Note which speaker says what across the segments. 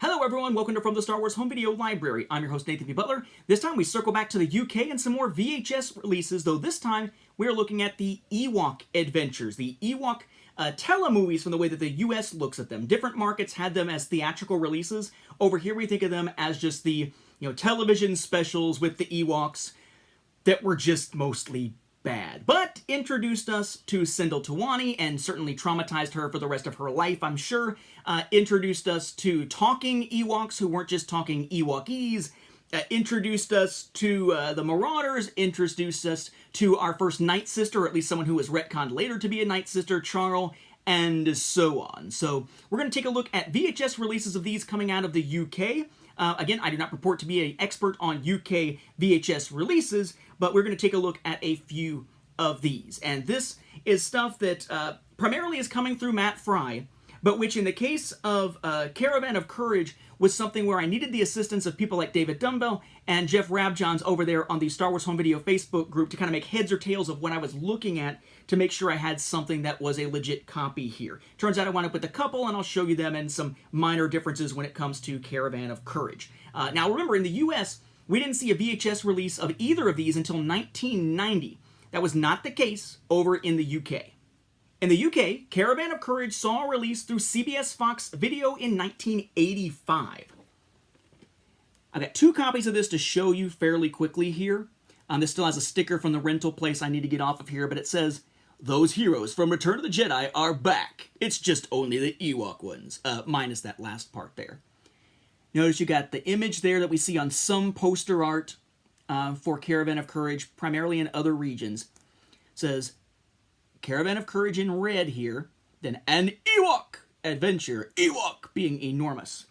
Speaker 1: Hello everyone, welcome to From the Star Wars Home Video Library. I'm your host Nathan P. Butler. This time we circle back to the UK and some more VHS releases, though this time we are looking at the Ewok adventures, the Ewok telemovies from the way that the US looks at them. Different markets had them as theatrical releases. Over here we think of them as just the television specials with the Ewoks that were just mostly bad, but introduced us to Sindel Tawani and certainly traumatized her for the rest of her life, I'm sure. Introduced us to talking Ewoks who weren't just talking Ewokese. Introduced us to the Marauders. Introduced us to our first Night Sister, or at least someone who was retconned later to be a Night Sister, Charl, and so on. So we're going to take a look at VHS releases of these coming out of the UK. Again, I do not purport to be an expert on UK VHS releases, but we're going to take a look at a few of these. And this is stuff that primarily is coming through Matt Fry, but which in the case of Caravan of Courage was something where I needed the assistance of people like David Dumbbell and Jeff Rabjohns over there on the Star Wars Home Video Facebook group to kind of make heads or tails of what I was looking at to make sure I had something that was a legit copy here. Turns out I wound up with a couple, and I'll show you them and some minor differences when it comes to Caravan of Courage. Now remember, in the US, we didn't see a VHS release of either of these until 1990. That was not the case over in the UK. In the UK, Caravan of Courage saw a release through CBS Fox Video in 1985. I've got two copies of this to show you fairly quickly here. This still has a sticker from the rental place I need to get off of here, but it says, "Those heroes from Return of the Jedi are back. It's just only the Ewok ones," minus that last part there. Notice you got the image there that we see on some poster art for Caravan of Courage, primarily in other regions. It says, Caravan of Courage in red here, then an Ewok adventure, Ewok being enormous.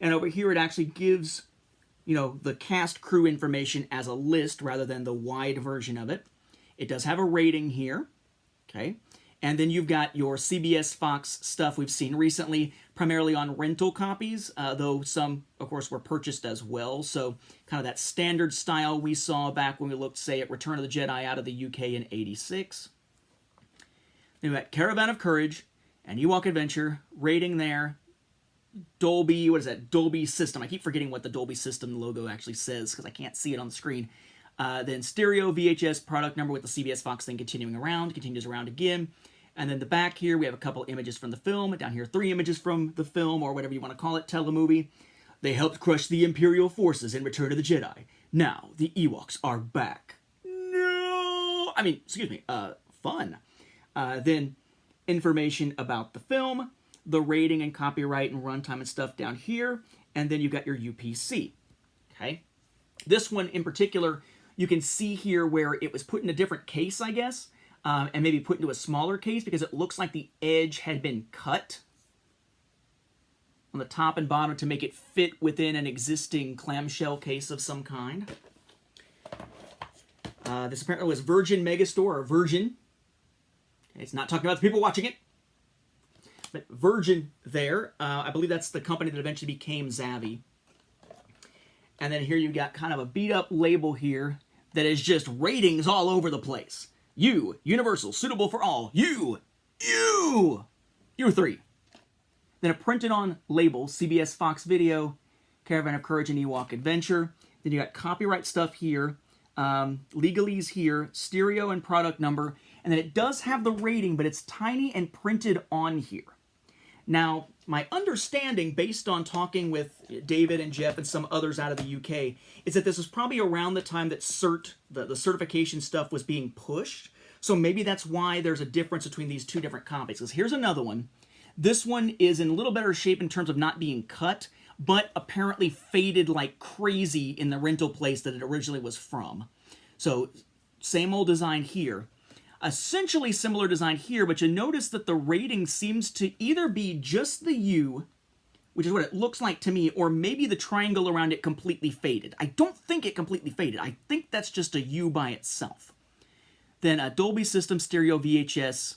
Speaker 1: And over here it actually gives, the cast crew information as a list rather than the wide version of it. It does have a rating here, okay? And then you've got your CBS Fox stuff we've seen recently, primarily on rental copies, though some, of course, were purchased as well. So kind of that standard style we saw back when we looked, say, at Return of the Jedi out of the UK in '86. Then we've got Caravan of Courage and Ewok Adventure, rating there. Dolby, what is that? Dolby System. I keep forgetting what the Dolby System logo actually says because I can't see it on the screen. Then stereo VHS product number with the CBS Fox thing continues around again. And then the back here, we have a couple images from the film. Down here, 3 images from the film, or whatever you want to call it, telemovie. They helped crush the Imperial forces in Return of the Jedi. Now, the Ewoks are back. No! Fun. Then information about the film, the rating and copyright and runtime and stuff down here, and then you've got your UPC. Okay? This one in particular, you can see here where it was put in a different case, I guess, and maybe put into a smaller case because it looks like the edge had been cut on the top and bottom to make it fit within an existing clamshell case of some kind. This apparently was Virgin Megastore, or Virgin. It's not talking about the people watching it, but Virgin there. I believe that's the company that eventually became Zavvi. And then here you've got kind of a beat-up label here that is just ratings all over the place. Universal, suitable for all. You 3. Then a printed-on label, CBS Fox Video, Caravan of Courage and Ewok Adventure. Then you got copyright stuff here, legalese here, stereo and product number. And then it does have the rating, but it's tiny and printed on here. Now, my understanding, based on talking with David and Jeff and some others out of the UK, is that this was probably around the time that the certification stuff was being pushed. So maybe that's why there's a difference between these two different copies. Because here's another one. This one is in a little better shape in terms of not being cut, but apparently faded like crazy in the rental place that it originally was from. So, same old design here. Essentially similar design here, but you notice that the rating seems to either be just the U, which is what it looks like to me, or maybe the triangle around it completely faded. I don't think it completely faded. I think that's just a U by itself. Then a Dolby System stereo VHS,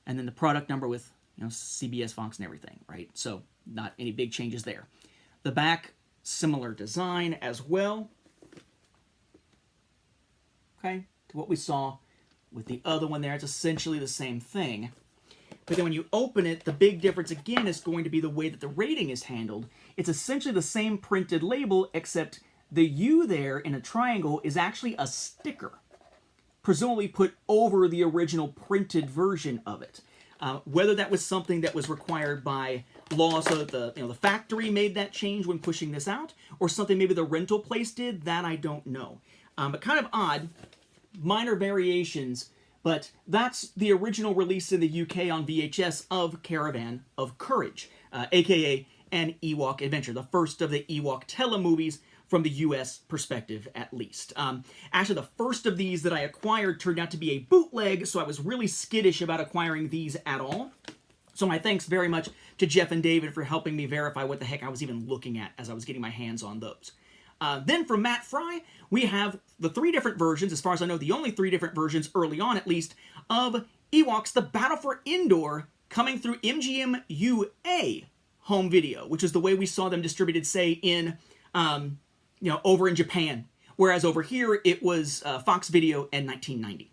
Speaker 1: and then the product number with CBS Fox and everything, right? So not any big changes there. The back, similar design as well. Okay, to what we saw with the other one there. It's essentially the same thing. But then when you open it, the big difference again is going to be the way that the rating is handled. It's essentially the same printed label, except the U there in a triangle is actually a sticker, presumably put over the original printed version of it. Whether that was something that was required by law so that the factory made that change when pushing this out, or something maybe the rental place did, that I don't know. But kind of odd, minor variations, but that's the original release in the UK on VHS of Caravan of Courage, aka an Ewok adventure, the first of the Ewok telemovies from the US perspective, at least. Actually, the first of these that I acquired turned out to be a bootleg, so I was really skittish about acquiring these at all. So my thanks very much to Jeff and David for helping me verify what the heck I was even looking at as I was getting my hands on those. Then from Matt Fry, we have the 3 different versions, as far as I know, the only 3 different versions, early on at least, of Ewoks, The Battle for Endor, coming through MGM UA home video, which is the way we saw them distributed, say, in, over in Japan. Whereas over here, it was Fox Video in 1990.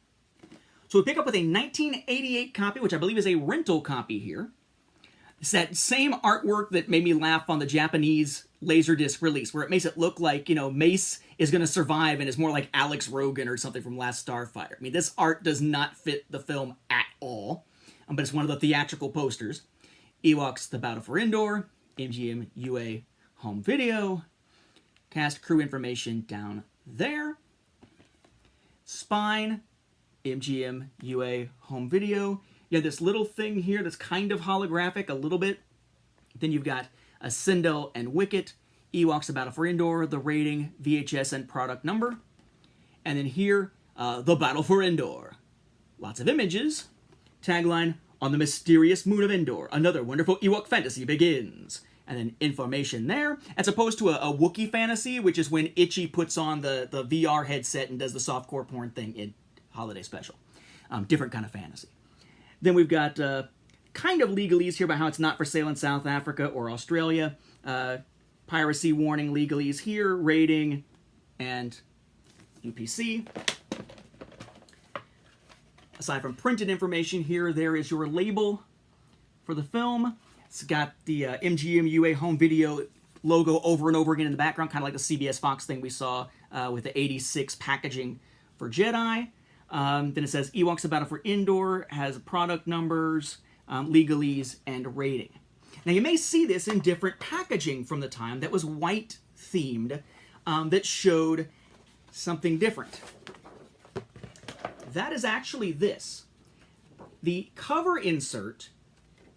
Speaker 1: So we pick up with a 1988 copy, which I believe is a rental copy here. It's that same artwork that made me laugh on the Japanese Laserdisc release, where it makes it look like, Mace is going to survive and is more like Alex Rogan or something from Last Starfighter. I mean, this art does not fit the film at all, but it's one of the theatrical posters. Ewoks, The Battle for Endor, MGM UA home video, cast crew information down there, Spine, MGM UA home video. You have this little thing here that's kind of holographic a little bit. Then you've got a Sindel and Wicket, Ewoks, The Battle for Endor, the rating, VHS, and product number. And then here, The Battle for Endor. Lots of images. Tagline, on the mysterious moon of Endor, another wonderful Ewok fantasy begins. And then information there, as opposed to a Wookiee fantasy, which is when Itchy puts on the VR headset and does the softcore porn thing in Holiday Special. Different kind of fantasy. Then we've got kind of legalese here about how it's not for sale in South Africa or Australia. Piracy warning legalese here, rating, and UPC. Aside from printed information here, there is your label for the film. It's got the MGM UA home video logo over and over again in the background, kind of like the CBS Fox thing we saw with the 86 packaging for Jedi. Then it says Ewoks, The Battle for Endor, has product numbers, legalese, and rating. Now you may see this in different packaging from the time that was white themed, that showed something different. That is actually this. The cover insert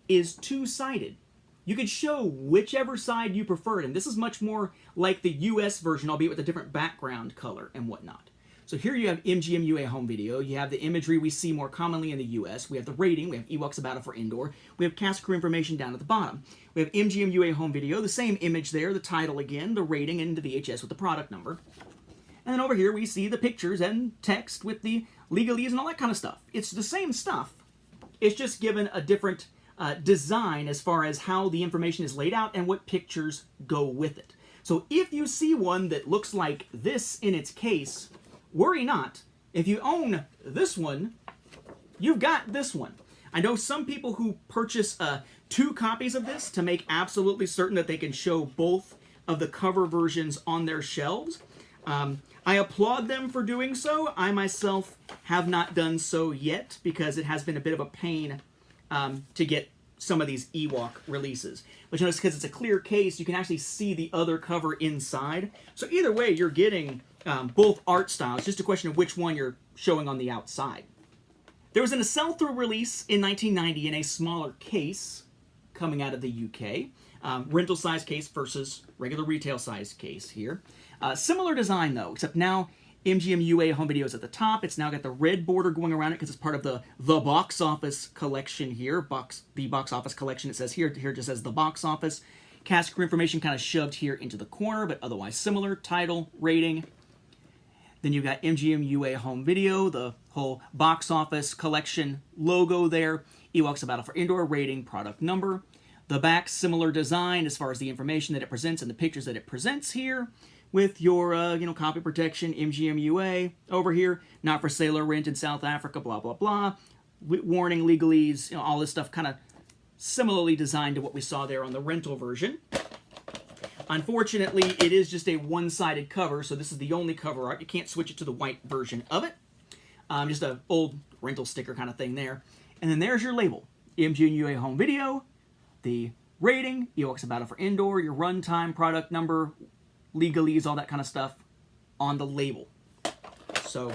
Speaker 1: is 2-sided. You could show whichever side you preferred, and this is much more like the US version, albeit with a different background color and whatnot. So here you have MGM UA home video. You have the imagery we see more commonly in the US. We have the rating. We have Ewoks, The Battle for Endor. We have cast crew information down at the bottom. We have MGM UA home video, the same image there, the title again, the rating, and the VHS with the product number. And then over here we see the pictures and text with the legalese and all that kind of stuff. It's the same stuff. It's just given a different design as far as how the information is laid out and what pictures go with it. So if you see one that looks like this in its case, worry not. If you own this one, you've got this one. I know some people who purchase 2 copies of this to make absolutely certain that they can show both of the cover versions on their shelves. I applaud them for doing so. I myself have not done so yet because it has been a bit of a pain to get some of these Ewok releases. But you notice because it's a clear case, you can actually see the other cover inside. So either way, you're getting both art styles, just a question of which one you're showing on the outside. There was a sell-through release in 1990 in a smaller case coming out of the UK. Rental size case versus regular retail size case here. Similar design though, except now MGM UA home video is at the top. It's now got the red border going around it because it's part of the box office collection here. The box office collection, it says here. Here it just says the box office. Cast crew information kind of shoved here into the corner, but otherwise similar. Title, rating. Then you've got MGM UA home video, the whole box office collection logo there. Ewoks, The Battle for Endor, rating, product number. The back, similar design as far as the information that it presents and the pictures that it presents here. With your, copy protection, MGM UA over here, not for sale or rent in South Africa, blah, blah, blah. warning, legalese, you know, all this stuff kind of similarly designed to what we saw there on the rental version. Unfortunately, it is just a one-sided cover, so this is the only cover art. You can't switch it to the white version of it. Just an old rental sticker kind of thing there. And then there's your label. MGM UA Home Video, the rating, Ewoks A Battle for Endor, your runtime, product number, legalese, all that kind of stuff on the label. So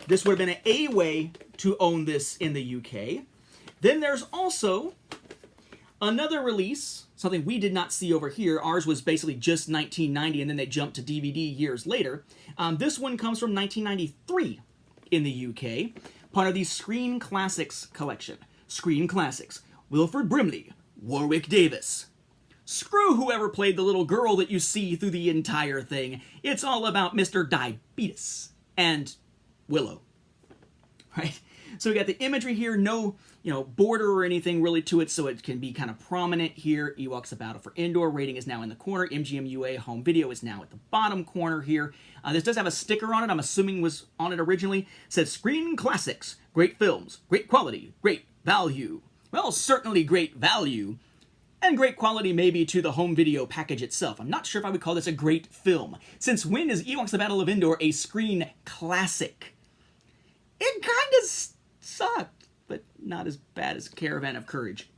Speaker 1: this would have been a way to own this in the UK. Then there's also another release, something we did not see over here. Ours was basically just 1990, and then they jumped to DVD years later. This one comes from 1993 in the UK, part of the Screen Classics collection. Screen Classics, Wilford Brimley, Warwick Davis. Screw whoever played the little girl that you see through the entire thing. It's all about Mr. Diabetes and Willow. Right? So we got the imagery here, no, border or anything really to it, so it can be kind of prominent here. Ewoks A Battle for Endor rating is now in the corner. MGM UA Home Video is now at the bottom corner here. This does have a sticker on it. I'm assuming was on it originally. It says Screen Classics, great films, great quality, great value. Well, certainly great value. And great quality maybe to the home video package itself. I'm not sure if I would call this a great film. Since when is Ewoks The Battle of Endor a screen classic? It kind of sucked, but not as bad as Caravan of Courage.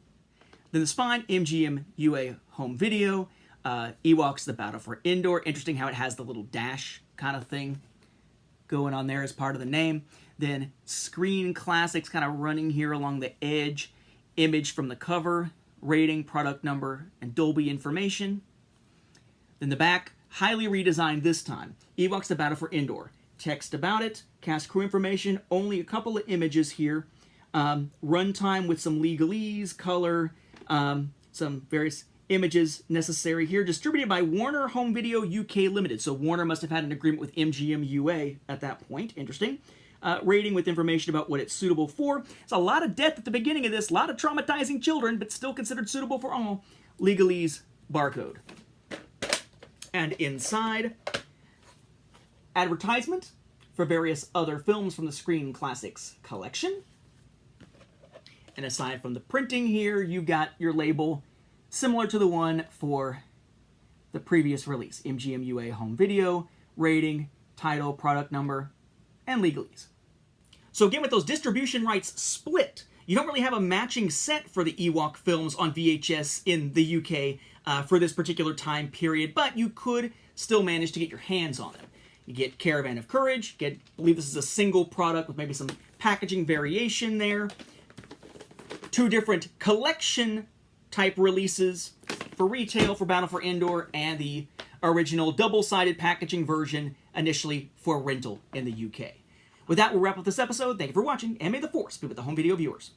Speaker 1: Then the spine, MGM UA Home Video, Ewoks The Battle for Endor. Interesting how it has the little dash kind of thing going on there as part of the name. Then Screen Classics kind of running here along the edge. Image from the cover, rating, product number, and Dolby information. Then the back, highly redesigned this time. Ewoks The Battle for Endor. Text about it, cast crew information, only a couple of images here. Runtime with some legalese, color, some various images necessary here. Distributed by Warner Home Video UK Limited. So Warner must have had an agreement with MGM UA at that point. Interesting. Rating with information about what it's suitable for. It's a lot of death at the beginning of this, a lot of traumatizing children, but still considered suitable for all. Legalese barcode. And inside, advertisement for various other films from the Screen Classics collection. And aside from the printing here, you've got your label similar to the one for the previous release. MGM UA Home Video, rating, title, product number, and legalese. So again, with those distribution rights split, you don't really have a matching set for the Ewok films on VHS in the UK for this particular time period, but you could still manage to get your hands on them. You get Caravan of Courage, I believe this is a single product with maybe some packaging variation there. 2 different collection type releases for retail for Battle for Endor, and the original double-sided packaging version initially for rental in the UK. With that, we'll wrap up this episode. Thank you for watching, and may the Force be with the home video viewers.